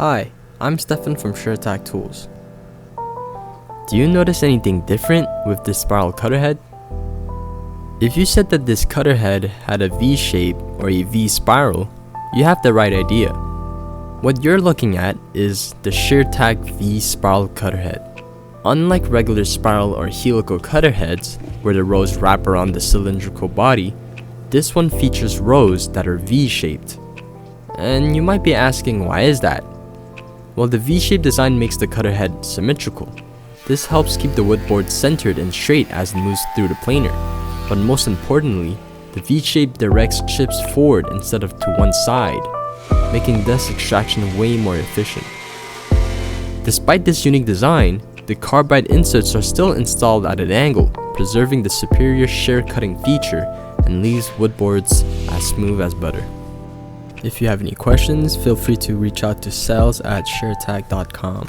Hi, I'm Stefan from Shearing Tools. Do you notice anything different with this spiral cutterhead? If you said that this cutterhead had a V shape or a V-spiral, you have the right idea. What you're looking at is the Shearing V-Spiral Cutterhead. Unlike regular spiral or helical cutterheads, where the rows wrap around the cylindrical body, this one features rows that are V-shaped. And you might be asking, why is that? Well, the V-shaped design makes the cutterhead symmetrical. This helps keep the wood board centered and straight as it moves through the planer. But most importantly, the V-shape directs chips forward instead of to one side, making dust extraction way more efficient. Despite this unique design, the carbide inserts are still installed at an angle, preserving the superior shear cutting feature and leaves wood boards as smooth as butter. If you have any questions, feel free to reach out to sales@sheartag.com.